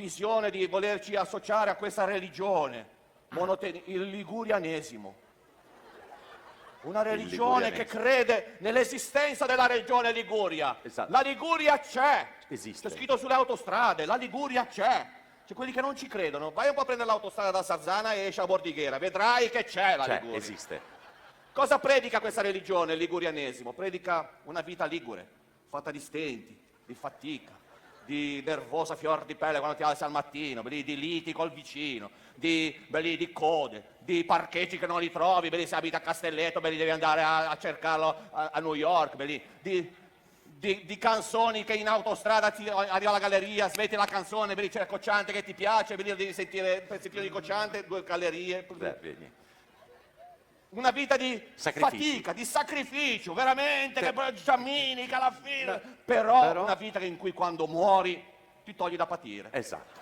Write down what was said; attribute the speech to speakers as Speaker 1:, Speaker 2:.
Speaker 1: visione di volerci associare a questa religione, il ligurianesimo. Una religione che crede nell'esistenza della regione Liguria.
Speaker 2: Esatto.
Speaker 1: La Liguria c'è.
Speaker 2: Esiste.
Speaker 1: C'è scritto sulle autostrade, la Liguria c'è. C'è quelli che non ci credono. Vai un po' a prendere l'autostrada da Sarzana e esci a Bordighera, vedrai che c'è la Liguria.
Speaker 2: Esiste.
Speaker 1: Cosa predica questa religione, il ligurianesimo? Predica una vita ligure, fatta di stenti, di fatica, di nervosa fior di pelle quando ti alzi al mattino, di liti col vicino, di code, di parcheggi che non li trovi, se abiti a Castelletto, devi andare a cercarlo a New York, di canzoni che in autostrada arriva alla galleria, smetti la canzone, c'è il Cocciante che ti piace, devi sentire il pezzettino di Cocciante, 2 gallerie.
Speaker 2: Vedi.
Speaker 1: Una vita di
Speaker 2: Sacrifici.
Speaker 1: fatica, di sacrificio, veramente, che poi Giammini, che alla fine... Però una vita in cui quando muori ti togli da patire.
Speaker 2: Esatto.